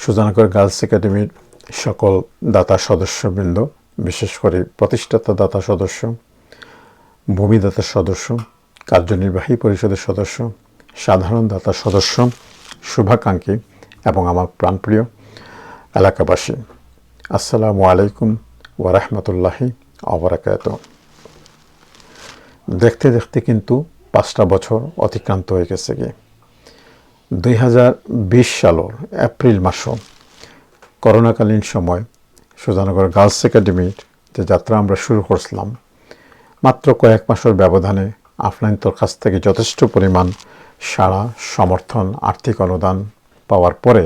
Sujanagar girls একাডেমির সকল দাতা সদস্যবৃন্দ, বিশেষ করে প্রতিষ্ঠাতা দাতা সদস্য, ভূমিদাতা সদস্য, কার্যনির্বাহী পরিষদের সদস্য, সাধারণ দাতা সদস্য, শুভাকাঙ্ক্ষী এবং আমার প্রাণপ্রিয় এলাকাবাসী, আসসালামু আলাইকুম ওয়া রাহমাতুল্লাহি ওয়া বারাকাতুহু। দেখতে দেখতে কিন্তু 5টা বছর অতিক্রান্ত হয়ে গেছে গিয়ে 2020 সালের এপ্রিল মাসও করোনাকালীন সময় সুজানগর গার্লস একাডেমির যে যাত্রা আমরা শুরু করছিলাম, মাত্র কয়েক মাসের ব্যবধানে আপনাদের কাছ থেকে যথেষ্ট পরিমাণ সাড়া, সমর্থন, আর্থিক অনুদান পাওয়ার পরে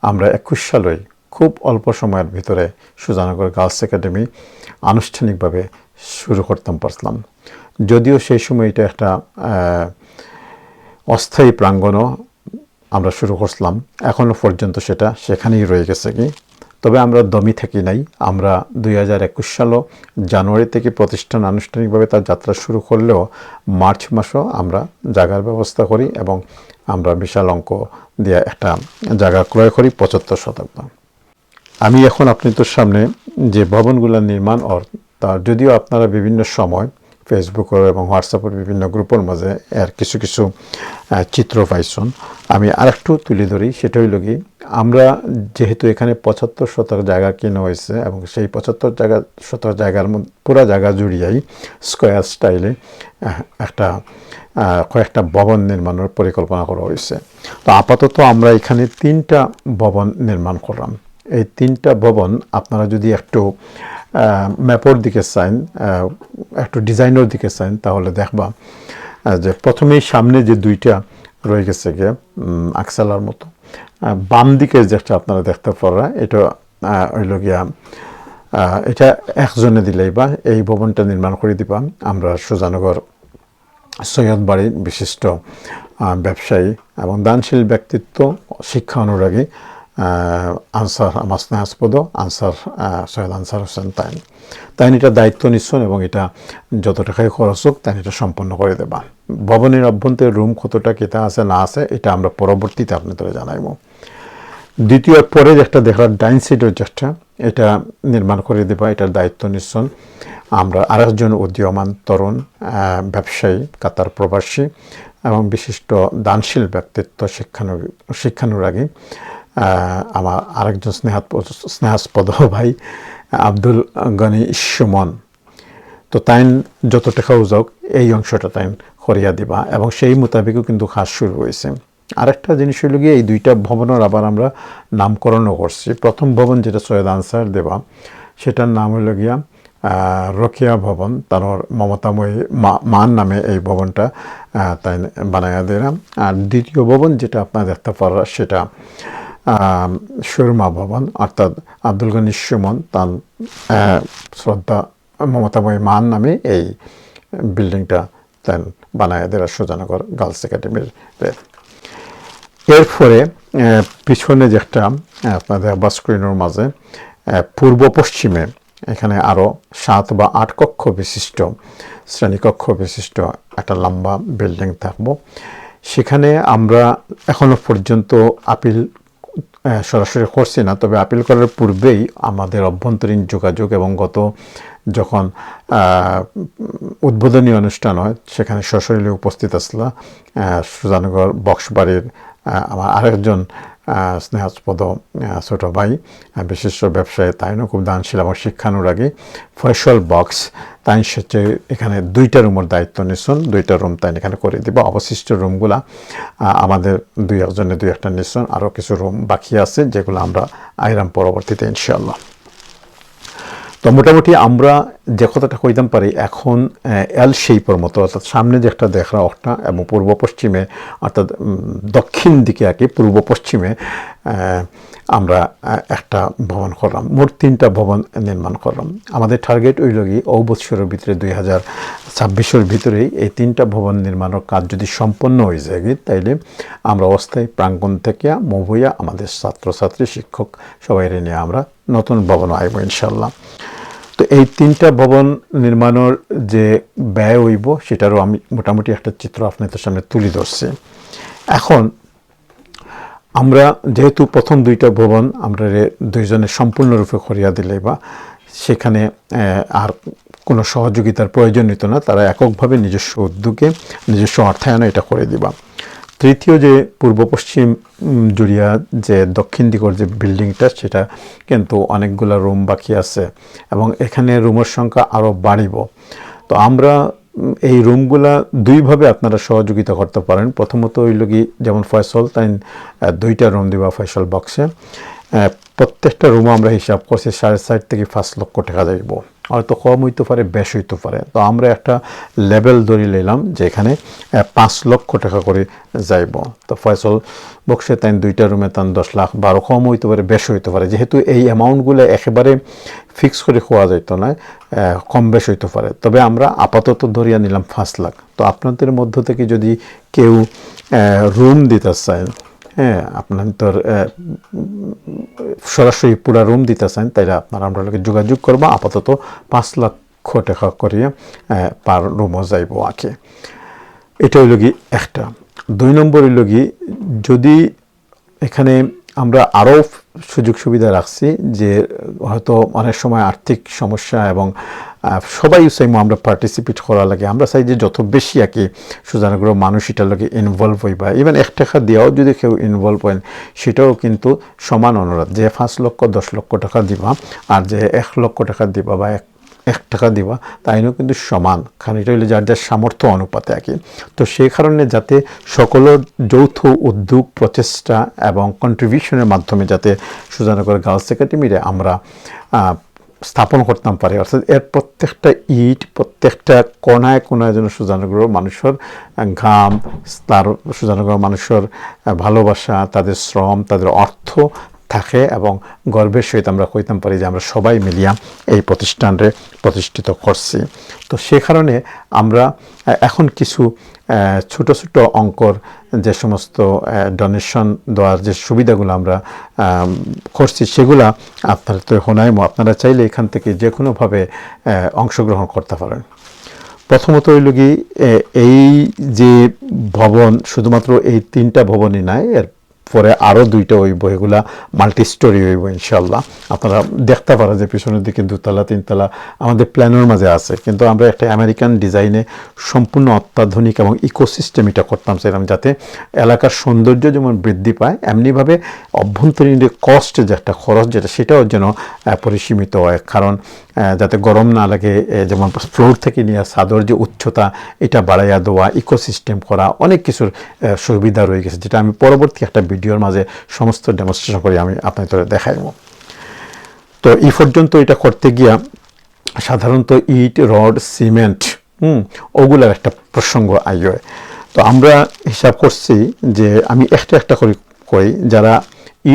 আমরা 21 সালে খুব অল্প সময়ের ভিতরে সুজানগর গার্লস একাডেমি আনুষ্ঠানিকভাবে শুরু করতাম পারছিলাম। যদিও সেই সময় এটা একটা অস্থায়ী প্রাঙ্গণও আমরা শুরু করছিলাম, এখনও পর্যন্ত সেটা সেখানেই রয়ে গেছে কি। তবে আমরা দমই থাকি নাই। আমরা 2021 সালও জানুয়ারি থেকে প্রতিষ্ঠান আনুষ্ঠানিকভাবে তার যাত্রা শুরু করলেও মার্চ মাসও আমরা জায়গার ব্যবস্থা করি এবং আমরা বিশাল অঙ্ক দিয়ে একটা জায়গা ক্রয় করি 75 শতাংশ। আমি এখন আপনাদের সামনে যে ভবনগুলো নির্মাণ তার যদিও আপনারা বিভিন্ন সময় ফেসবুকের এবং হোয়াটসঅ্যাপের বিভিন্ন গ্রুপের মাঝে এর কিছু কিছু চিত্র পাইছেন, আমি আরেকটু তুলে ধরি। সেটা হইল কি, আমরা যেহেতু এখানে 75 শতক জায়গা কেনা হয়েছে এবং সেই 75 শতক জায়গার মধ্যে পুরো জায়গা জুড়িয়াই স্কোয়ার স্টাইলে কয়েকটা ভবন নির্মাণের পরিকল্পনা করা হয়েছে। তো আপাতত আমরা এখানে 3টা ভবন নির্মাণ করলাম। এই 3টা ভবন আপনারা যদি একটু ম্যাপের দিকে চান, একটু ডিজাইনের দিকে চান, তাহলে দেখবা যে প্রথমেই সামনে যে 2টা রয়ে গেছে গিয়ে আকসালার মতো, বাম দিকে যেটা আপনারা দেখতে পারা, এটা হইল গিয়া এটা একজনে দিলেই বা এই ভবনটা নির্মাণ করে দিবা আমরা সুজানগর সৈয়দ বাড়ির বিশিষ্ট ব্যবসায়ী এবং দানশীল ব্যক্তিত্ব, শিক্ষা অনুরাগী আনসার, আমার স্নেহাস্পদ আনসার সৈয়দ আনসার হোসেন তাই এটা দায়িত্ব নিচ্ছেন এবং এটা যত টাকায় খরচ হোক তাই এটা সম্পন্ন করে দেবা। ভবনের অভ্যন্তরে রুম কতটা কেতা আছে না আছে এটা আমরা পরবর্তীতে আপনাদের জানাইব। দ্বিতীয় পরে যেটা দেখলাম ডাইন সাইডের যেটা, এটা নির্মাণ করে দেবা, এটার দায়িত্ব নিচ্ছেন আমরা আরেকজন উদীয়মান তরুণ ব্যবসায়ী, কাতার প্রবাসী এবং বিশিষ্ট দানশীল ব্যক্তিত্ব, শিক্ষানুরাগী আমার আরেকজন স্নেহাস্পদ ভাই আব্দুল গনি সুমন। তো তাই যত টাকাও যাক এই অংশটা তাই করিয়া দিবা এবং সেই মোতাবেকও কিন্তু কাজ শুরু হয়েছে। আরেকটা জিনিস হইল গিয়ে এই 2টা ভবনের আবার আমরা নামকরণও করছি। প্রথম ভবন যেটা সৈয়দ আনসার দেবা, সেটার নাম হইল গিয়া রোকেয়া ভবন, তার মমতাময়ী মান নামে এই ভবনটা তাই বানাইয়া দিলাম। আর দ্বিতীয় ভবন যেটা আপনারা দেখতে পারা, সেটা সুরমা ভবন, অর্থাৎ আব্দুল গনি সুমন তার শ্রদ্ধা মমতাময়ী মান নামে এই বিল্ডিংটা তাই বানাইয়া দিলাম সুজানগর গার্লস একাডেমির। এরপরে পিছনে যেটা আপনাদের বা স্ক্রিনের মাঝে পূর্ব পশ্চিমে এখানে আরও 7 বা 8 কক্ষ বিশিষ্ট, শ্রেণীকক্ষ বিশিষ্ট একটা লম্বা বিল্ডিং থাকবো। সেখানে আমরা এখনো পর্যন্ত আপিল সরাসরি করছি না, তবে আপিল করার পূর্বেই আমাদের অভ্যন্তরীণ যোগাযোগ এবং যখন উদ্বোধনী অনুষ্ঠান হয় সেখানে সশরীরে উপস্থিত আসলা সুজানগর বক্সবাড়ির আমার আরেকজন স্নেহাস্পদ ছোট ভাই, বিশিষ্ট ব্যবসায়ী, তাইনও খুব দানশীল আমার শিক্ষানুরাগী ফয়সল বক্স, তাই সে এখানে 2টা রুমের দায়িত্ব নিচ্ছেন। 2টা রুম তাই এখানে করে দিব। অবশিষ্ট রুমগুলা আমাদের 2-1 2-1টা নিচ্ছেন। আরও কিছু রুম বাকি আছে যেগুলো আমরা আইরাম পরবর্তীতে ইনশাআল্লাহ। তো মোটামুটি আমরা যে কথাটা কইতাম পারি এখন এল শেপের মতো, অর্থাৎ সামনে যে একটা দেখরা একটা এবং পূর্ব পশ্চিমে অর্থাৎ দক্ষিণ দিকে আর কি পূর্ব পশ্চিমে আমরা একটা ভবন করলাম। মোট 3টা ভবন নির্মাণ করলাম। আমাদের টার্গেট হইল কি বছরের ভিতরে 2026-এর ভিতরেই এই 3টা ভবন নির্মাণের কাজ যদি সম্পন্ন হয়ে যায় তাইলে আমরা অস্থায়ী প্রাঙ্গণ থেকে মুভ হইয়া আমাদের ছাত্রছাত্রী, শিক্ষক সবাই নিয়ে আমরা নতুন ভবন আইব ইনশাল্লাহ। তো এই 3টা ভবন নির্মাণের যে ব্যয় হইব সেটারও আমি মোটামুটি একটা চিত্র আপনাদের সামনে তুলে ধরছি। এখন আমরা যেহেতু প্রথম দুইটা ভবন আমরা দুইজনে সম্পূর্ণরূপে করিয়া দিলে বা সেখানে আর কোনো সহযোগিতার প্রয়োজন নিত না, তারা এককভাবে নিজস্ব উদ্যোগে নিজস্ব অর্থায়নে এটা করে দিবা। তৃতীয় যে পূর্ব পশ্চিম জুড়িয়া যে দক্ষিণ দিকের যে বিল্ডিংটা, সেটা কিন্তু অনেকগুলো রুম বাকি আছে এবং এখানে রুমের সংখ্যা আরও বাড়িব। তো আমরা এই রুমগুলা দুইভাবে আপনারা সহযোগিতা করতে পারেন। প্রথমত হইল কি, যেমন ফয়সল তাই 2টা রুম দিবা ফয়সল বক্সে, প্রত্যেকটা রুমে আমরা হিসাব করছি 4.5 থেকে 5 লক্ষ টাকা যাইব, হয়তো কম হইতে পারে বেশ হইতে পারে। তো আমরা একটা লেভেল ধরে নিলাম যে এখানে 5 লক্ষ টাকা করে যাইব। তো ফয়সল বক্সে তাই 2টা রুমে তান 10 লাখ, 12 কম হইতে পারে বেশ হইতে পারে। যেহেতু এই অ্যামাউন্টগুলো একেবারে ফিক্স করে খোয়া যাইতো না, কম বেশ হইতে পারে। তবে আমরা আপাতত ধরিয়া নিলাম 5 লাখ। তো আপনাদের মধ্য থেকে যদি কেউ রুম দিতে চায়, হ্যাঁ আপনার তোর সরাসরি পুরা রুম দিতে চান, তাইলে আপনারা আমরা লোকে যোগাযোগ করবো। আপাতত 5 লক্ষ টাকা করিয়া পার রুমও যাইব আঁকে। এটা হইল কি একটা। 2 নম্বর হইল কি, যদি এখানে আমরা আরও সুযোগ সুবিধা রাখছি যে হয়তো অনেক সময় আর্থিক সমস্যা এবং সবাই চাইমো আমরা পার্টিসিপেট করা লাগে, আমরা চাই যে যত বেশি আর কি সুজানগ্রহ মানুষ এটার লগে ইনভলভ হইবা। ইভেন 1 টাকা দিয়েও যদি কেউ ইনভলভ হয় সেটাও কিন্তু সমান অনুরোধ, যে 5 লক্ষ 10 লক্ষ টাকা দিবা আর যে 1 লক্ষ টাকা দিবা বা 1 টাকা দিবা, তাইও কিন্তু সমান, কারণ এটা হইলে যার যার সামর্থ্য অনুপাতে আর কি। তো সেই কারণে যাতে সকলের যৌথ উদ্যোগ প্রচেষ্টা এবং কন্ট্রিবিউশনের মাধ্যমে যাতে সুজানগর গার্লস একাডেমিরে আমরা স্থাপন করতাম পারি, অর্থাৎ এর প্রত্যেকটা ইট প্রত্যেকটা কোনায় কোনায় যেন সুজানগর মানুষের ঘাম, তার সুজানগর মানুষের ভালোবাসা, তাদের শ্রম, তাদের অর্থ থাকে এবং গর্বের সহিত আমরা কইতাম পারি যে আমরা সবাই মিলিয়া এই প্রতিষ্ঠানরে প্রতিষ্ঠিত করছি। তো সে কারণে আমরা এখন কিছু ছোট ছোট অঙ্কর যে সমস্ত ডোনেশন দেওয়ার যে সুবিধাগুলো আমরা করছি সেগুলা আপনারা তো শোনাইমো। আপনারা চাইলে এখান থেকে যে কোনোভাবে অংশগ্রহণ করতে পারেন। প্রথমত হইল কি, এই যে ভবন শুধুমাত্র এই 3টা ভবনই নয়, এর পরে আরও 2টা হইব, এগুলা মাল্টি স্টোরি হইব ইনশাল্লাহ। আপনারা দেখতে পারেন যে পিছনের দিকে 2তলা 3তলা আমাদের প্ল্যানের মাঝে আছে, কিন্তু আমরা একটা আমেরিকান ডিজাইনে সম্পূর্ণ অত্যাধুনিক এবং ইকোসিস্টেম এটা করতাম চাইলাম, যাতে এলাকার সৌন্দর্য যেমন বৃদ্ধি পায় এমনিভাবে অভ্যন্তরীণ যে কস্ট, যে একটা খরচ যেটা, সেটাও যেন পরিসীমিত হয়। কারণ যাতে গরম না লাগে, যেমন ফ্লোর থেকে নিয়ে ছাদর যে উচ্চতা এটা বাড়াইয়া দেওয়া, ইকোসিস্টেম করা, অনেক কিছুর সুবিধা রয়ে গেছে, যেটা আমি পরবর্তী একটা ভিডিওর মাঝে সমস্ত ডেমনস্ট্রেশন করে আমি আপনাদের দেখাইব। তো এই পর্যন্ত এটা করতে গিয়া সাধারণত ইট, রড, সিমেন্ট ওগুলার একটা প্রসঙ্গ আইয়। তো আমরা হিসাব করছি যে আমি একটা করে কই, যারা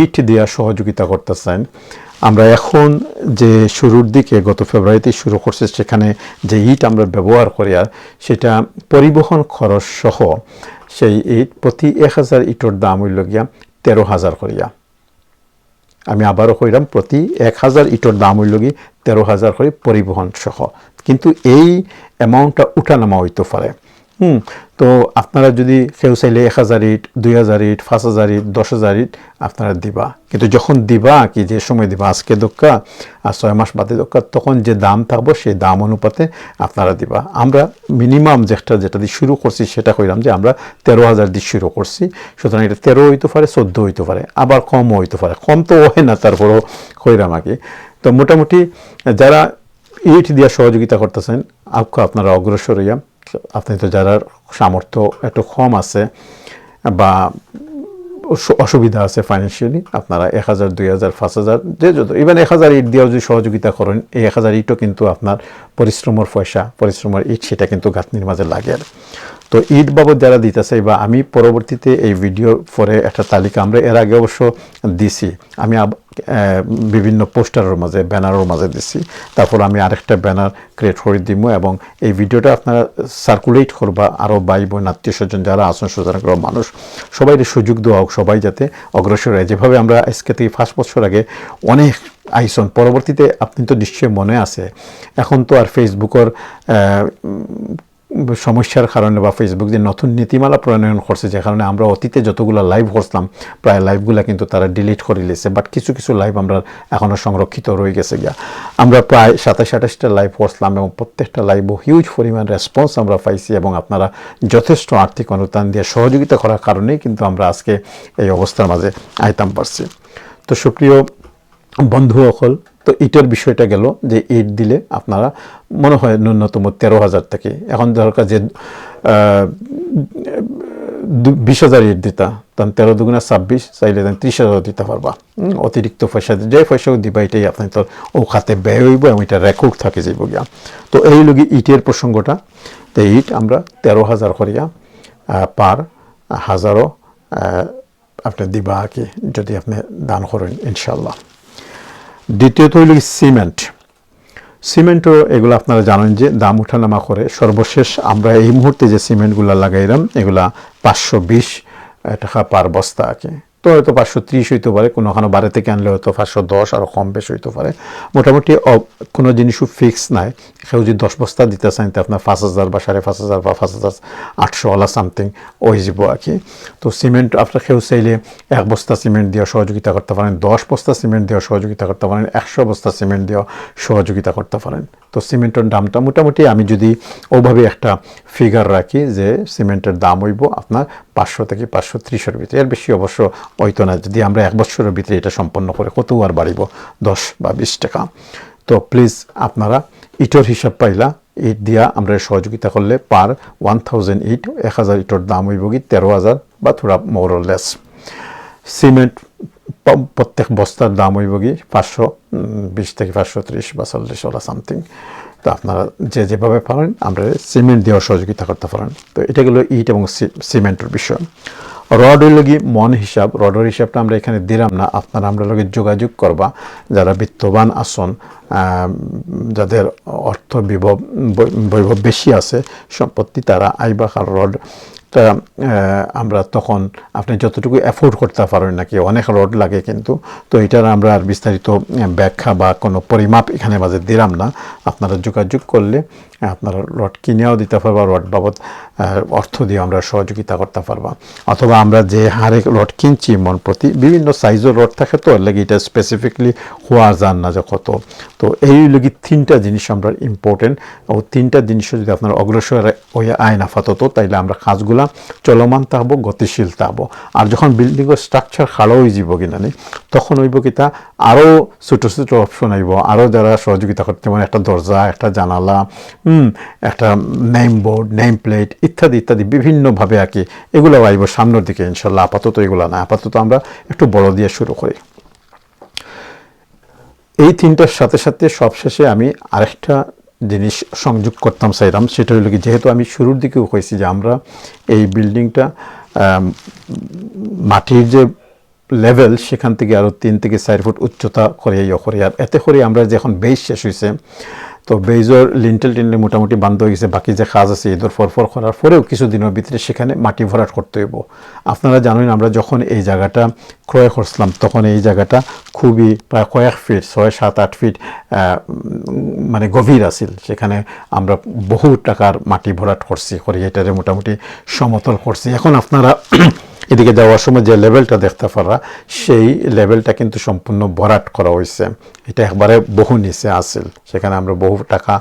ইট দেওয়া সহযোগিতা করতে চান, আমরা এখন যে শুরুর দিকে গত ফেব্রুয়ারিতে শুরু করছি, সেখানে যে ইট আমরা ব্যবহার করি আর সেটা পরিবহন খরচ সহ সেই ইট প্রতি 1000 ইটের দাম হইল গিয়া 13,000 করিয়া। আমি আবারও কইলাম, প্রতি 1000 ইটের দাম হইল গিয়ে 13,000 করে পরিবহন সহ। কিন্তু এই অ্যামাউন্টটা উঠানামা হইতে পারে। তো আপনারা যদি কেউ চাইলে 1000 ইট, 2000 ইট, 5000 ইট, 10,000 ইট আপনারা দিবা, কিন্তু যখন দিবা কি যে সময় দিবা, আজকে দক্কা আর 6 মাস বাদে দক্কা, তখন যে দাম থাকবো সেই দাম অনুপাতে আপনারা দিবা। আমরা মিনিমাম যেটা দিয়ে শুরু করছি সেটা কইলাম যে আমরা 13,000 দিয়ে শুরু করছি, সুতরাং এটা 13 হইতে পারে, 14 হইতে পারে, আবার কমও হইতে পারে, কম তো হয় না, তারপরও কইলাম আগে। তো মোটামুটি যারা ইট দিয়ে সহযোগিতা করতেছেন আপনারা অগ্রসর হইয়া, আপনি তো যারা সামর্থ্য একটু কম আছে বা অসুবিধা আছে ফাইন্যান্সিয়ালি, আপনারা 1000, 2000, 5000 যে যত, ইভেন 1000 ইট দিয়েও যদি সহযোগিতা করেন, এই 1000 ইটও কিন্তু আপনার পরিশ্রমের পয়সা, পরিশ্রমের ইট, সেটা কিন্তু গাঁথনির মাঝে লাগে। তো ইট বাবদ যারা দিতেছে, বা আমি পরবর্তীতে এই ভিডিও পরে একটা তালিকা আমরা এর আগে অবশ্য দিছি, আমি বিভিন্ন পোস্টারের মাঝে, ব্যানারের মাঝে দিছি, তারপর আমি আরেকটা ব্যানার ক্রিয়েট করে দিব এবং এই ভিডিওটা আপনারা সার্কুলেট করবা আরও ভাই বোন আত্মীয় স্বজন যারা আসন সুজানগ্রহ মানুষ, সবাই সুযোগ দেওয়া হোক, সবাই যাতে অগ্রসর হয়। যেভাবে আমরা আজকে থেকে 5 বছর আগে অনেক আইসন, পরবর্তীতে আপনি তো নিশ্চয়ই মনে আছে, এখন তো আর ফেসবুকের সমস্যার কারণে বা ফেসবুক যে নতুন নীতিমালা প্রণয়ন করছে, যে কারণে আমরা অতীতে যতগুলো লাইভ করতাম প্রায় লাইভগুলো কিন্তু তারা ডিলিট করে নিয়েছে, বাট কিছু কিছু লাইভ আমরা এখনও সংরক্ষিত রয়ে গেছে গিয়া। আমরা প্রায় 27-28টা লাইভ করছিলাম এবং প্রত্যেকটা লাইভও হিউজ পরিমাণ রেসপন্স আমরা পাইছি, এবং আপনারা যথেষ্ট আর্থিক অনুদান দিয়ে সহযোগিতা করার কারণেই কিন্তু আমরা আজকে এই অবস্থার মাঝে আইতাম পারছি। তো সুপ্রিয় বন্ধু সকল, তো ইটের বিষয়টা গেল যে ইট দিলে আপনারা মনে হয় ন্যূনতম 13,000 থেকে, এখন দরকার যে 20,000 ইট দিতা, তখন 13 দুগুণা 26, চাইলে 30,000 দিতে পারবা। অতিরিক্ত পয়সা যে পয়সাও দিবা এটাই আপনি তো ও খাতে ব্যয় হইব এবং এটা রেকর্ড থাকে যাইব গিয়া। তো এই লোক ইটের প্রসঙ্গটা, তো ইট আমরা 13,000 করিয়া পার হাজারও আপনি দিবা আর কি, যদি আপনি দান করেন ইনশাল্লাহ। দ্বিতীয়ত হইল সিমেন্টও এগুলো আপনারা জানেন যে দাম উঠানামা করে। সর্বশেষ আমরা এই মুহূর্তে যে সিমেন্টগুলো লাগাইলাম এগুলা 520 টাকা পার বস্তা আর কি। তো হয়তো 530 হইতে পারে, কোনোখানে বাইরে থেকে আনলে হয়তো 510 আরও কম বেশি হইতে পারে। মোটামুটি কোনো জিনিসও ফিক্স নাই। কেউ যদি 10 বস্তা দিতে চান তো আপনার 5,000 বা 5,500 বা 5,800 সামথিং ওই যাব আর কি। তো সিমেন্ট আপনার কেউ চাইলে 1 বস্তা সিমেন্ট দিয়ে সহযোগিতা করতে পারেন, 10 বস্তা সিমেন্ট দিয়ে সহযোগিতা করতে পারেন, 100 বস্তা সিমেন্ট দিয়ে সহযোগিতা করতে পারেন। তো সিমেন্টের দামটা মোটামুটি আমি যদি ওভাবে একটা ফিগার রাখি যে সিমেন্টের দাম হইব আপনার 500 থেকে 530-এর ভিতরে, এর বেশি অবশ্য হইতো না। যদি আমরা 1 বছরের ভিতরে এটা সম্পন্ন করে কত আর বাড়িব, 10 বা 20 টাকা। তো প্লিজ আপনারা ইটের হিসাব পাইলা, ইট দিয়া আমরা সহযোগিতা করলে পার 1000 ইট 1000 ইটের দাম হইব কি 13,000 বা থোড়া মোর অর লেস। সিমেন্ট প্রত্যেক বস্তার দাম হইব কি 520 থেকে 530 বা 40 সামথিং। তো আপনারা যে যেভাবে পারেন আমরা সিমেন্ট দিয়েও সহযোগিতা করতে পারেন। তো এটা গেল ইট এবং সিমেন্টের বিষয়। রড হইল কি মন হিসাব, রডের হিসাবটা আমরা এখানে দিলাম না, আপনারা আমরা লগে যোগাযোগ করবা যারা বিত্তবান আসন, যাদের অর্থ বৈভব বেশি আছে সম্পত্তি, তারা আইবা। আর রডটা আমরা তখন আপনি যতটুকু অ্যাফোর্ড করতে পারেন নাকি, অনেক রড লাগে কিন্তু। তো এটার আমরা আর বিস্তারিত ব্যাখ্যা বা কোনো পরিমাপ এখানে মাঝে দিলাম না। আপনারা যোগাযোগ করলে আপনারা রড কিনেও দিতে পারবা, রড বাবদ অর্থ দিয়ে আমরা সহযোগিতা করতে পারবা। অথবা আমরা যে হারে রড কিনছি মন প্রতি, বিভিন্ন সাইজের রড থাকে, তো এর লাগে এটা স্পেসিফিকলি হওয়া যান না যে কত। তো এই লগে 3টা জিনিস আমরা ইম্পর্টেন্ট, ও 3টা জিনিস যদি আপনার অগ্রসর হয়ে আইন আপাতত, তাইলে আমরা কাজগুলা চলমান থাকবো, গতিশীল থাকবো। আর যখন বিল্ডিংয়ের স্ট্রাকচার খাড়ো হয়ে যাব কিনা তখন হইব কি তা আরও ছোটো ছোটো অপশন আইব, আরও যারা সহযোগিতা করতে, যেমন একটা দরজা, একটা জানালা, একটা নেম বোর্ড, নেম প্লেট ইত্যাদি ইত্যাদি বিভিন্নভাবে আর কি, এগুলো আইব সামনের দিকে ইনশাল্লাহ। আপাতত এগুলো না, আপাতত আমরা একটু বড় দিয়ে শুরু করি। এই 3টার সাথে সাথে সবশেষে আমি আরেকটা জিনিস সংযোগ করতাম চাইলাম, সেটা হলো কি, যেহেতু আমি শুরুর দিকেও কইছি যে আমরা এই বিল্ডিংটা মাটির যে লেভেল সেখান থেকে আরও 3 থেকে 4 ফুট উচ্চতা করে আর এতে করে আমরা যখন বেস শেষ হয়েছে, তো বেজর লিন্টেল মোটামুটি বান্ধ হয়ে গেছে, বাকি যে কাজ আছে ঈদের ফরফর করার পরেও কিছুদিনের ভিতরে সেখানে মাটি ভরাট করতে হইব। আপনারা জানেন আমরা যখন এই জায়গাটা ক্রয় করছিলাম তখন এই জায়গাটা খুবই প্রায় কয়েক ফিট, 6, 7, 8 ফিট মানে গভীর আছিল। সেখানে আমরা বহু টাকার মাটি ভরাট করছি, করে এটারে মোটামুটি সমতল করছি। এখন আপনারা এদিকে যাওয়ার সময় যে লেভেলটা দেখতে পারা, সেই লেভেলটা কিন্তু সম্পূর্ণ ভরাট করা হয়েছে। এটা একবারে বহু নিচে আসিল, সেখানে আমরা বহু টাকা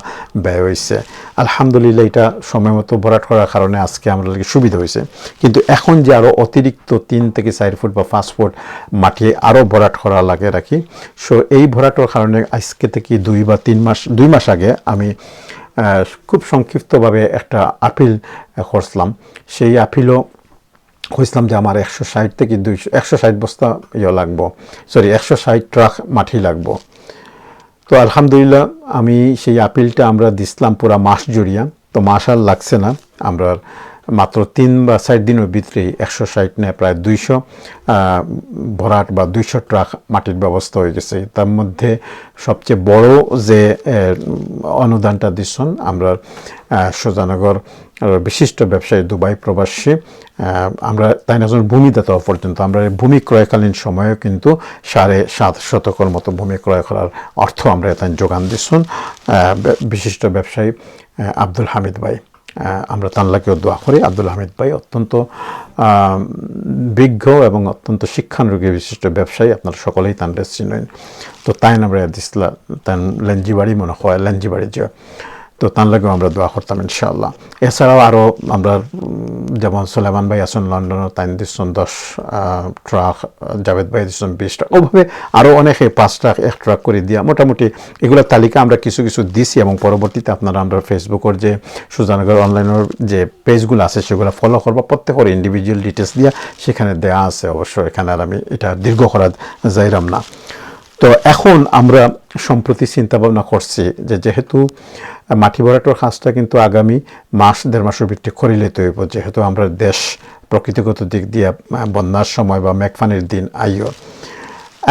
ব্যয় হয়েছে। আলহামদুলিল্লাহ এটা সময় মতো ভরাট করার কারণে আজকে আমরা সুবিধা হয়েছে। কিন্তু এখন যে আরও অতিরিক্ত 3 থেকে 4 ফুট বা 5 ফুট মাটি আরও ভরাট করা লাগে রাখি। সো এই ভরাটের কারণে আজকে থেকে 2 মাস আগে আমি খুব সংক্ষিপ্তভাবে একটা আপিল করছিলাম। সেই আপিলও হয়েছিলাম যে আমার 160 থেকে 160 বস্তা লাগবো, 160 ট্রাক মাটি লাগবো। তো আলহামদুলিল্লাহ আমি সেই আপিলটা আমরা দিছিলাম পুরা মাস জুড়িয়া। তো মাস আর লাগছে না, আমরা মাত্র 3 বা 4 দিনের ভিতরেই 160 নেয় প্রায় 200 ভরাট বা 200 ট্রাক মাটির ব্যবস্থা হয়ে গেছে। তার মধ্যে সবচেয়ে বড় যে অনুদানটা দিচ্ছেন আমরা সুজানগর বিশিষ্ট ব্যবসায়ী, দুবাই প্রবাসী, আমরা তাই না ভূমিদাতা পর্যন্ত আমরা ভূমি ক্রয়কালীন সময়েও কিন্তু 7.5 শতকের মতো ভূমি ক্রয় করার অর্থ আমরা তাই যোগান দিচ্ছেন বিশিষ্ট ব্যবসায়ী আব্দুল হামিদ ভাই। আমরা তার লাগেও দোয়া করি। আব্দুল হামিদ ভাই অত্যন্ত বিজ্ঞ এবং অত্যন্ত শিক্ষানুরাগী বিশিষ্ট ব্যবসায়ী, আপনারা সকলেই তান চিনেন। তো তাই আমরা দিসলা তান লেঞ্জিবাড়ি মনে হয় লেঞ্জিবাড়ি যে, তো তার লাগেও আমরা দোয়া করতাম ইনশাআল্লাহ। এছাড়াও আরও আমরা যেমন সুলেমান ভাই আছেন লন্ডনও, তাই দিচ্ছেন 10 ট্রাক, জাভেদ ভাই দিচ্ছেন 20 ট্রাক, ওভাবে আরও অনেকে 5 ট্রাক 1 ট্রাক করে দিয়া মোটামুটি এগুলোর তালিকা আমরা কিছু কিছু দিছি, এবং পরবর্তীতে আপনারা আমরা ফেসবুকের যে সুজানগর অনলাইনের যে পেজগুলো আছে সেগুলো ফলো করবো, প্রত্যেকের ইন্ডিভিজুয়াল ডিটেলস দিয়া সেখানে দেয়া আছে অবশ্য। এখানে আর আমি এটা দীর্ঘ করা যাইলাম না। তো এখন আমরা সম্প্রতি চিন্তা ভাবনা করছি যে যেহেতু মাটি ভরাটোর কাজটা কিন্তু আগামী মাস 1.5 মাসের ভিত্তি করিলে তৈব, যেহেতু আমরা দেশ প্রকৃতিগত দিক দিয়ে বন্যার সময় বা মেঘফানির দিন আইও।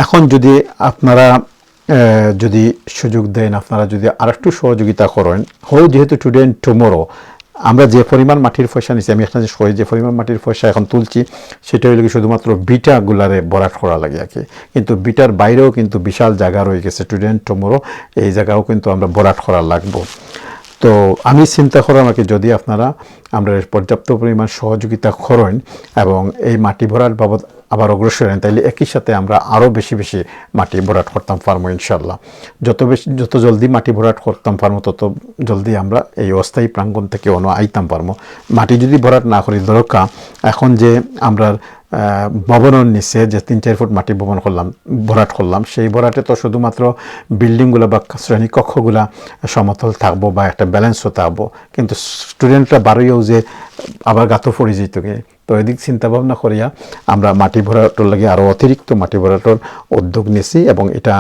এখন যদি আপনারা যদি সুযোগ দেন, আপনারা যদি আরেকটু সহযোগিতা করেন, যেহেতু টুডে এন্ড টুমোরো আমরা যে পরিমাণ মাটির পয়সা নিচ্ছি, আমি এখানে যে পরিমাণ মাটির পয়সা এখন তুলছি সেটা হইল কি শুধুমাত্র বিটাগুলারে ভরাট করা লাগে আর কি, কিন্তু বিটার বাইরেও কিন্তু বিশাল জায়গা রয়ে গেছে টুডে এন্ড টুমোরো, এই জায়গাও কিন্তু আমরা ভরাট করা লাগবো। তো আমি চিন্তা করলাম আর কি, যদি আপনারা আমরা পর্যাপ্ত পরিমাণ সহযোগিতা করেন এবং এই মাটি ভরাট বাবদ আবার অগ্রসর হেন, তাইলে একই সাথে আমরা আরও বেশি বেশি মাটি ভরাট করতাম পারবো ইনশাল্লাহ। যত জলদি মাটি ভরাট করতাম পারবো তত জলদি আমরা এই অস্থায়ী প্রাঙ্গণ থেকে আইতাম পারবো। মাটি যদি ভরাট না করি, দরকার এখন যে আমরা ভবনের নিচে যে 3-4 ফুট মাটি ভরাট করলাম, সেই ভরাটে তো শুধুমাত্র বিল্ডিংগুলো বা শ্রেণীকক্ষগুলা সমতল থাকবো বা একটা ব্যালেন্সও থাকবো, কিন্তু স্টুডেন্টরা বারোইও যে আবার গাঁতো পড়ে যেত কি। তো এদিক চিন্তা ভাবনা করিয়া আমরা মাটি ভরাটোর লাগে আরও অতিরিক্ত মাটি ভরাটোর উদ্যোগ নিয়েছি, এবং এটা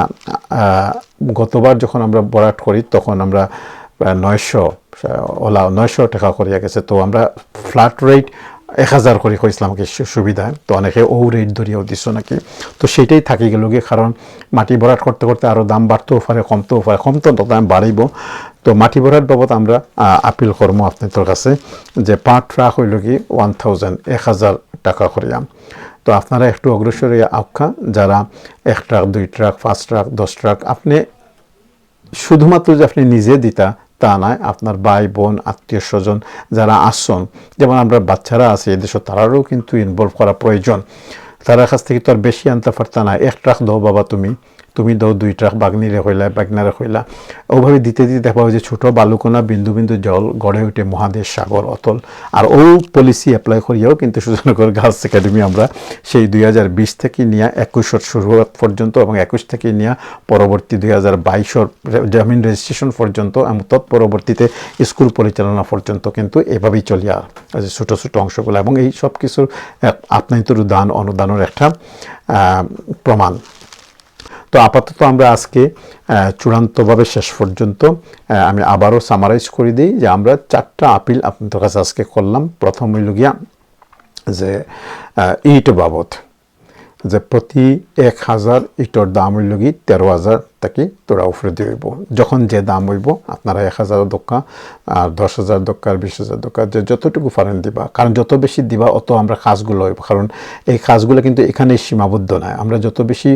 গতবার যখন আমরা ভরাট করি তখন আমরা প্রায় 900 টাকা করিয়া গেছে। তো আমরা ফ্ল্যাট রেট 1000 করে কইছিলাম কি সুবিধা, তো অনেকে ও রেট ধরিয়েও দিচ্ছ নাকি, তো সেটাই থাকি গেল গিয়ে, কারণ মাটি ভরাট করতে করতে আরও দাম বাড়তেও পারে, কমতেও পারে, কমতো দাম বাড়িব। তো মাটি ভরাট বাবদ আমরা আপিল করবো আপনাদের কাছে যে পার ট্রাক হইল কি 1000 টাকা করিয়া। তো আপনারা একটু অগ্রসর আখ্যা, যারা 1 ট্রাক 2 ট্রাক 5 ট্রাক 10 ট্রাক, আপনি শুধুমাত্র যে আপনি নিজে দিতা তা নয়, আপনার ভাই বোন আত্মীয় স্বজন যারা আসছেন, যেমন আমরা বাচ্চারা আছে এদেশে, তারারও কিন্তু ইনভলভ করা প্রয়োজন। তার কাছ থেকে তো আর বেশি আনতে পারতা না, 1 ট্রাক দাও বাবা তুমি দাও 2 ট্রাক বাগনিরে হইলা বাগনারে হইলা, ওভাবে দিতে দিতে দেখা যে ছোটো বালুকণা বিন্দু বিন্দু জল গড়ে উঠে মহাদেশ সাগর অতল। আর ও পলিসি অ্যাপ্লাই করিয়াও কিন্তু সুজানগর গার্লস একাডেমি আমরা সেই 2020 থেকে নিয়ে 21 শুরুয়াত পর্যন্ত, এবং 21 থেকে নিয়ে পরবর্তী 2022 জামিন রেজিস্ট্রেশন পর্যন্ত, এবং তৎপরবর্তীতে স্কুল পরিচালনা পর্যন্ত কিন্তু এভাবেই চলিয়া ছোটো ছোটো অংশগুলো, এবং এই সব কিছুর আপনার দান অনুদানের একটা প্রমাণ। তো আপাতত আমরা আজকে চূড়ান্তভাবে শেষ পর্যন্ত আমি আবারও সামারাইজ করে দিই যে আমরা 4টা আপিল আপনাদের কাছে আজকে করলাম। প্রথম হইল গিয়া যে ইট বাবদ, যে প্রতি 1000 ইটর দাম হইল কি 13,000 টাকি তোরা উপরে দিব, যখন যে দাম হইব আপনারা 1000 দোকা আর 10,000 দোকা আর 20,000 দোকা, যে যতটুকু পারেন দিবা, কারণ যত বেশি দিবা অত আমরা কাজগুলো হইব, কারণ এই কাজগুলো কিন্তু এখানে সীমাবদ্ধ নয়। আমরা যত বেশি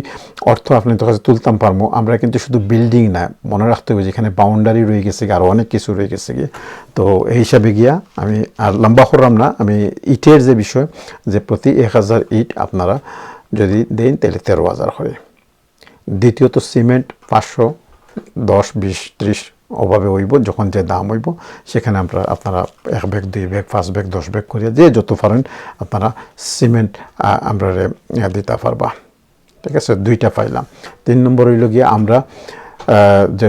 অর্থ আপনাদের কাছে তুলতাম পারবো, আমরা কিন্তু শুধু বিল্ডিং না, মনে রাখতে হবে যেখানে বাউন্ডারি রয়ে গেছে আরও অনেক কিছু রয়ে গেছে গিয়ে। তো এই হিসাবে গিয়া আমি আর লম্বা করলাম না, আমি ইটের যে বিষয়, যে প্রতি 1000 ইট আপনারা যদি দেন তাহলে 13,000 হয়। দ্বিতীয়ত সিমেন্ট 500, 10, 20, 30 ওভাবে হইব, যখন যে দাম হইব সেখানে আপনারা 1 ব্যাগ 2 ব্যাগ 5 ব্যাগ 10 ব্যাগ করিয়া যে যত পারেন আপনারা সিমেন্ট আমরা দিতে পারবা। ঠিক আছে, 2টা পাইলাম। 3 নম্বর হইল গিয়ে আমরা যে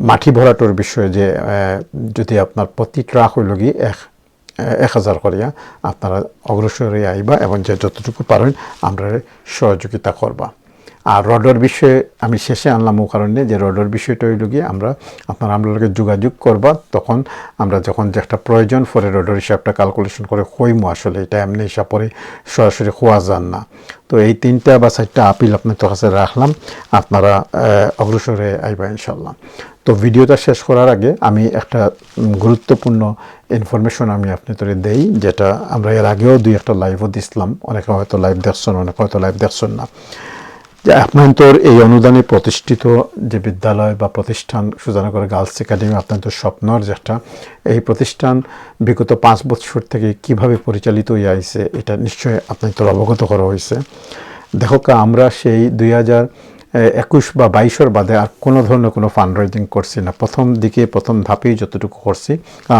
মাটি ভরাটোর বিষয়ে, যে যদি আপনার প্রতি ট্রাক হইল গিয়ে 1000 করিয়া আপনারা অগ্রসর আইবা, এবং যে যতটুকু পারেন আমরা সহযোগিতা করবা। আর রডের বিষয়ে আমি শেষে আনলাম ও কারণে, যে রডের বিষয়টা হইল গিয়ে আপনারা লগে যোগাযোগ করবা, তখন আমরা যখন যে একটা প্রয়োজন পরে রডের হিসাবটা ক্যালকুলেশন করে হইমো, আসলে এটা এমনি হিসাব করে সরাসরি হওয়া যান না। তো এই 3টা বা 4টা আপিল আপনাদের কাছে রাখলাম, আপনারা অগ্রসরে আইবা ইনশাল্লাহ। তো ভিডিওটা শেষ করার আগে আমি একটা গুরুত্বপূর্ণ ইনফরমেশন আমি আপনাদের দেই, যেটা আমরা এর আগেও 2-1টা লাইভও দিছিলাম, অনেকে হয়তো লাইভ দেখছেন, অনেকে হয়তো লাইভ দেখছেন না। যে আপনার এই অনুদানে প্রতিষ্ঠিত যে বিদ্যালয় বা প্রতিষ্ঠান সুজানগর গার্লস একাডেমি আপনার স্বপ্নর যে একটা এই প্রতিষ্ঠান বিগত 5 বছর থেকে কিভাবে পরিচালিত হয়ে আইছে এটা নিশ্চয়ই আপনার অবগত করা হয়েছে। দেখো আমরা সেই 2021 বা 22 বাদে আর কোনো ধরনের কোনো ফান্ড রেজিং করছি না। প্রথম ধাপেই যতটুকু করছি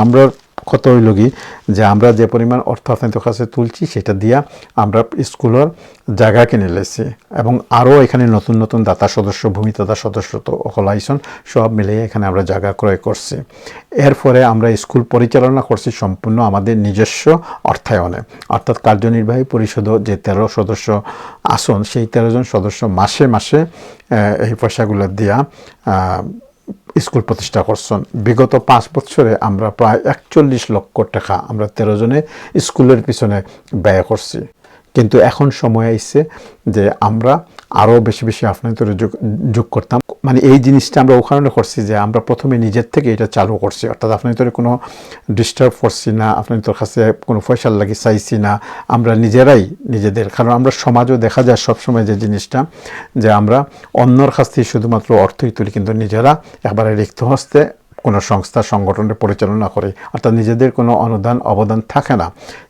আমরা কত হইল কি যে আমরা যে পরিমাণ অর্থ আপনাদের কাছে তুলছি সেটা দিয়া আমরা স্কুলের জায়গা কিনে লেছি এবং আরও এখানে নতুন নতুন দাতা সদস্য ভূমিদাতা সদস্য তো হলাইছন সব মিলিয়ে এখানে আমরা জায়গা ক্রয় করছি। এরপরে আমরা স্কুল পরিচালনা করছি সম্পূর্ণ আমাদের নিজস্ব অর্থায়নে, অর্থাৎ কার্যনির্বাহী পরিষদও যে 13 সদস্য আসন সেই 13 জন সদস্য মাসে মাসে এই পয়সাগুলো দিয়া স্কুল প্রতিষ্ঠা করছেন। বিগত 5 বছরে আমরা প্রায় 41 লক্ষ টাকা আমরা 13 জনে স্কুলের পিছনে ব্যয় করছি। কিন্তু এখন সময় আইছে যে আমরা আরও বেশি বেশি আপনাদের যোগ করতাম। মানে এই জিনিসটা আমরা ওখানে করছি যে আমরা প্রথমে নিজের থেকে এটা চালু করছি, অর্থাৎ আপনাদের কোনো ডিস্টার্ব করছি না, আপনাদের কাছে কোনো পয়সা লাগি চাইছি না, আমরা নিজেরাই নিজেদের। কারণ আমরা সমাজও দেখা যায় সবসময় যে জিনিসটা যে আমরা অন্যর কাছ থেকে শুধুমাত্র অর্থই তুলি কিন্তু নিজেরা একবারে রিক্ত হস্তে কোনো সংস্থা সংগঠনের পরিচালনা করে, অর্থাৎ নিজেদের কোনো অনুদান অবদান থাকে না।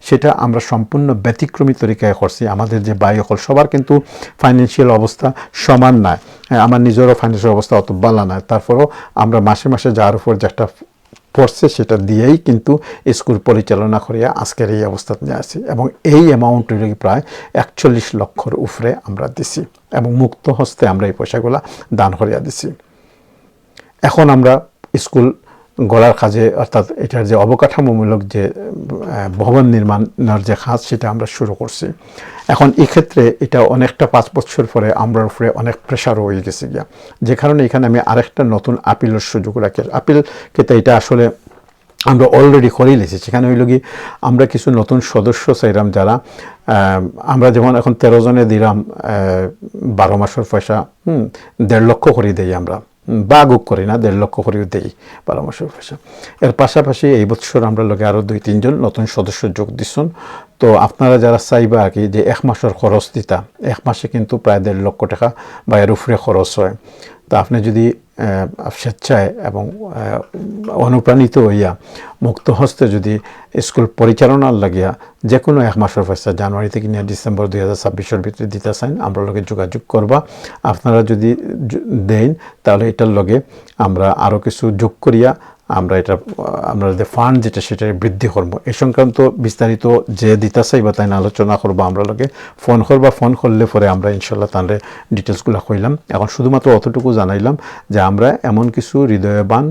সেটা আমরা সম্পূর্ণ ব্যতিক্রমী তরিকায় করছি। আমাদের যে বাই হল সবার কিন্তু ফাইন্যান্সিয়াল অবস্থা সমান নয়, আমার নিজেরও ফাইন্যান্সিয়াল অবস্থা অত ভালো নয়, তারপরেও আমরা মাসে মাসে যার উপর যে একটা পড়ছে সেটা দিয়েই কিন্তু স্কুল পরিচালনা করিয়া আজকের এই অবস্থা নিয়ে আসি এবং এই অ্যামাউন্ট প্রায় 41 লক্ষর উপরে আমরা দিছি এবং মুক্ত হস্তে আমরা এই পয়সাগুলা দান করিয়া দিছি। এখন আমরা স্কুল গড়ার কাজে, অর্থাৎ এটার যে অবকাঠামোমূলক যে ভবন নির্মাণের যে কাজ সেটা আমরা শুরু করছি। এখন এক্ষেত্রে এটা অনেকটা 5 বছর পরে আমরা উপরে অনেক প্রেশারও হয়ে গেছে গিয়া, যে কারণে এখানে আমি আরেকটা নতুন আপিলের সুযোগ রাখি। আপিল কিন্তু এটা আসলে আমরা অলরেডি করেই লেছি। সেখানে হইল কি আমরা কিছু নতুন সদস্য চাইলাম যারা আমরা যেমন এখন 13 জনে দিলাম 12 মাসের পয়সা 1.5 লক্ষ করে দিই আমরা, বা গুক করি না, 1.5 লক্ষ করেও দেই পরামর্শের পয়সা। এর পাশাপাশি এই বছর আমরা লোকে আরও 2-3 জন নতুন সদস্য যোগ দিচ্ছেন। তো আপনারা যারা চাইবা আর কি যে 1 মাসের খরচ দিতা, 1 মাসে কিন্তু প্রায় 1.5 লক্ষ টাকা বা এর উপরে খরচ হয়। তো আপনি যদি স্বেচ্ছায় এবং অনুপ্রাণিত হইয়া মুক্ত হস্তে যদি স্কুল পরিচালনার লাগিয়া যে কোনো 1 মাসের পয়সা জানুয়ারি থেকে নিয়ে ডিসেম্বর 2026-এর ভিতরে দিতে চান আমরা লগে যোগাযোগ করবা। আপনারা যদি দেন তাহলে এটার লগে আমরা আরও কিছু যোগ করিয়া আমরা এটা আমরা যে ফান্ড যেটা সেটা বৃদ্ধি করবো। এই সংক্রান্ত বিস্তারিত যে দিতে চাইবা তাই আলোচনা করবো। আমরা লোকে ফোন করবা, ফোন করলে পরে আমরা ইনশাল্লাহ তাদের ডিটেলসগুলো কইলাম। এখন শুধুমাত্র অতটুকু জানাইলাম যে আমরা এমন কিছু হৃদয়বান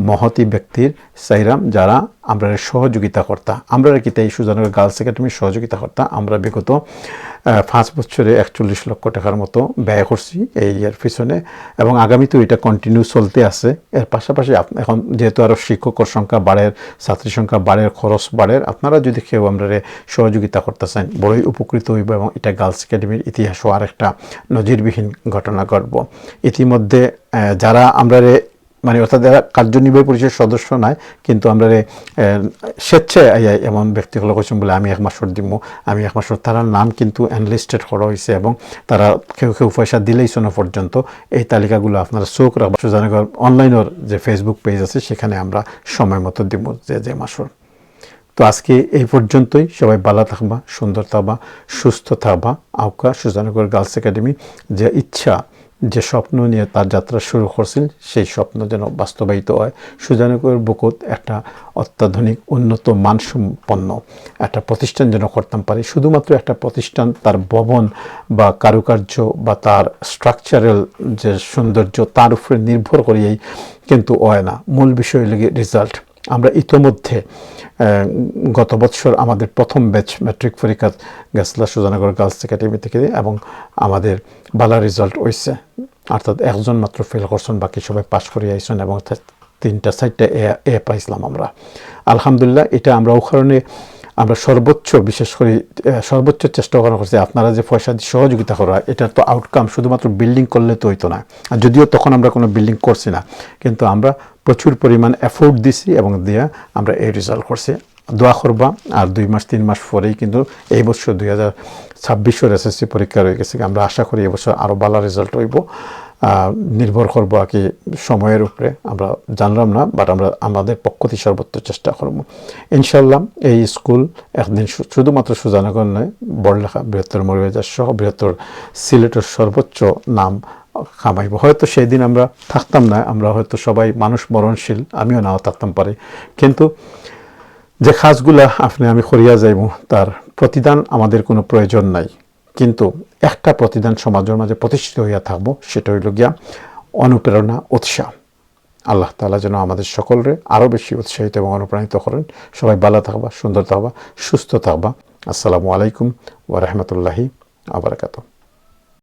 মহতি ব্যক্তির চাইলাম যারা আমরা সহযোগিতা কর্তা, আমরা কিন্তু এই সুজানগর গার্লস একাডেমির সহযোগিতা কর্তা। আমরা বিগত 5 বছরে 41 লক্ষ টাকার মতো ব্যয় করছি এই এর পিছনে এবং আগামীতেও এটা কন্টিনিউ চলতে আছে। এর পাশাপাশি এখন যেহেতু আরও শিক্ষকের সংখ্যা বাড়ের, ছাত্রী সংখ্যা বাড়ের, খরচ বাড়ের, আপনারা যদি কেউ আমরা সহযোগিতা করতে চান বড়ই উপকৃত হইব এবং এটা গার্লস একাডেমির ইতিহাসও আরেকটা নজিরবিহীন ঘটনা ঘটব। ইতিমধ্যে যারা আমরা মানে অর্থাৎ যারা কার্যনির্বাহী পরিষদের সদস্য নয় কিন্তু আমরা স্বেচ্ছায় এমন ব্যক্তিগুলো করছেন বলে আমি 1 মাসের দিব, আমি 1 মাসের, তারা নাম কিন্তু অ্যানলিস্টেড করা হয়েছে এবং তারা কেউ কেউ পয়সা দিলেই শোনা পর্যন্ত। এই তালিকাগুলো আপনারা চোখ রাখবেন। সুজানগর অনলাইনের যে ফেসবুক পেজ আছে সেখানে আমরা সময় মতো দিব যে মাসের। তো আজকে এই পর্যন্তই। সবাই ভালো থাকবা, সুন্দর থাকবা, সুস্থ থাকবা। আউকা সুজানগর গার্লস একাডেমি যে ইচ্ছা, যে স্বপ্ন নিয়ে তার যাত্রা শুরু করছেন সেই স্বপ্ন যেন বাস্তবায়িত হয়। সুজানগর বুকত একটা অত্যাধুনিক উন্নত মানসম্পন্ন একটা প্রতিষ্ঠান যেন করতাম পারি। শুধুমাত্র একটা প্রতিষ্ঠান তার ভবন বা কারুকার্য বা তার স্ট্রাকচারাল যে সৌন্দর্য তার উপরে নির্ভর করিয়েই কিন্তু হয় না, মূল বিষয় লেগে রেজাল্ট। আমরা ইতোমধ্যে গত বছর আমাদের প্রথম ব্যাচ ম্যাট্রিক পরীক্ষা গেছিল সুজানগর গার্লস একাডেমি থেকে এবং আমাদের ভালো রেজাল্ট হয়েছে, অর্থাৎ 1 জন মাত্র ফেল করছেন, বাকি সবাই পাস করে আইসেন এবং 3-4টা এ পাইছিলাম আমরা। আলহামদুলিল্লাহ। এটা আমরা ওখানে আমরা সর্বোচ্চ বিশেষ করে সর্বোচ্চ চেষ্টা করা করছি। আপনারা যে পয়সা দিয়ে সহযোগিতা করা এটার তো আউটকাম শুধুমাত্র বিল্ডিং করলে তো হইতো না, আর যদিও তখন আমরা কোনো বিল্ডিং করছি না, কিন্তু আমরা প্রচুর পরিমাণ এফোর্ট দিছি এবং দিয়ে আমরা এই রেজাল্ট করছি। দোয়া করবা। আর 2 মাস 3 মাস পরেই কিন্তু এই বছর 2026 এসএসসি পরীক্ষা রয়ে গেছে। আমরা আশা করি এবছর আরও ভালো রেজাল্ট হইব। নির্ভর করবো আর কি সময়ের উপরে, আমরা জানলাম না, বাট আমরা আমাদের পক্ষ থেকে সর্বোচ্চ চেষ্টা করবো ইনশাল্লাহ। এই স্কুল একদিন শুধুমাত্র সুজানগর নয়, বড়লেখা বৃহত্তর মৌলভীবাজার সহ বৃহত্তর সিলেটের সর্বোচ্চ নাম কামাইব। হয়তো সেই দিন আমরা থাকতাম না, আমরা হয়তো সবাই মানুষ মরণশীল, আমিও নাও থাকতাম পারি, কিন্তু যে কাজগুলা আমি করিয়া যাইব তার প্রতিদান আমাদের কোনো প্রয়োজন নাই। কিন্তু একটা প্রতিদান সমাজের মাঝে প্রতিষ্ঠিত হইয়া থাকবো, সেটা হইল গিয়া অনুপ্রেরণা, উৎসাহ। আল্লাহ তাআলা যেন আমাদের সকলরে আরও বেশি উৎসাহিত এবং অনুপ্রাণিত করেন। সবাই ভালো থাকবা, সুন্দর থাকবা, সুস্থ থাকবা। আসসালামু আলাইকুম ওয়া রাহমাতুল্লাহি ওয়া বারাকাতুহু।